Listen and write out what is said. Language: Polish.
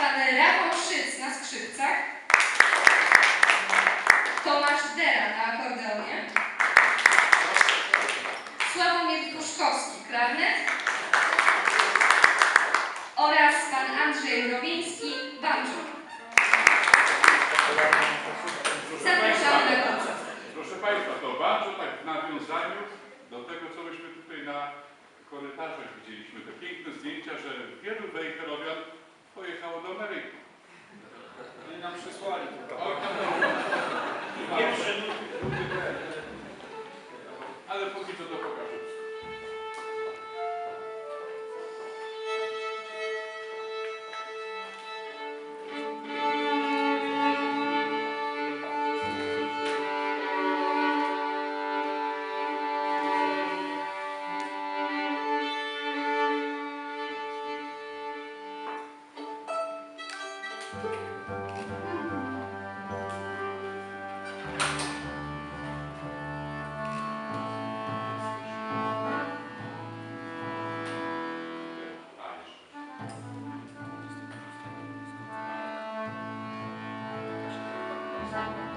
pan Rafał Szyc na skrzypcach, Tomasz Dera na akordeonie, Sławomir Duszkowski, klarnet oraz pan Andrzej Mrowiński, banjo. Zapraszamy na koncert. Proszę Państwa, to bardzo tak w nawiązaniu do tego, co myśmy tutaj na korytarzach widzieliśmy, te piękne zdjęcia, że wielu wejherowian pojechało do Ameryki. Oni nam przysłali. Pierwsze ale póki co to pokażę. Thank you.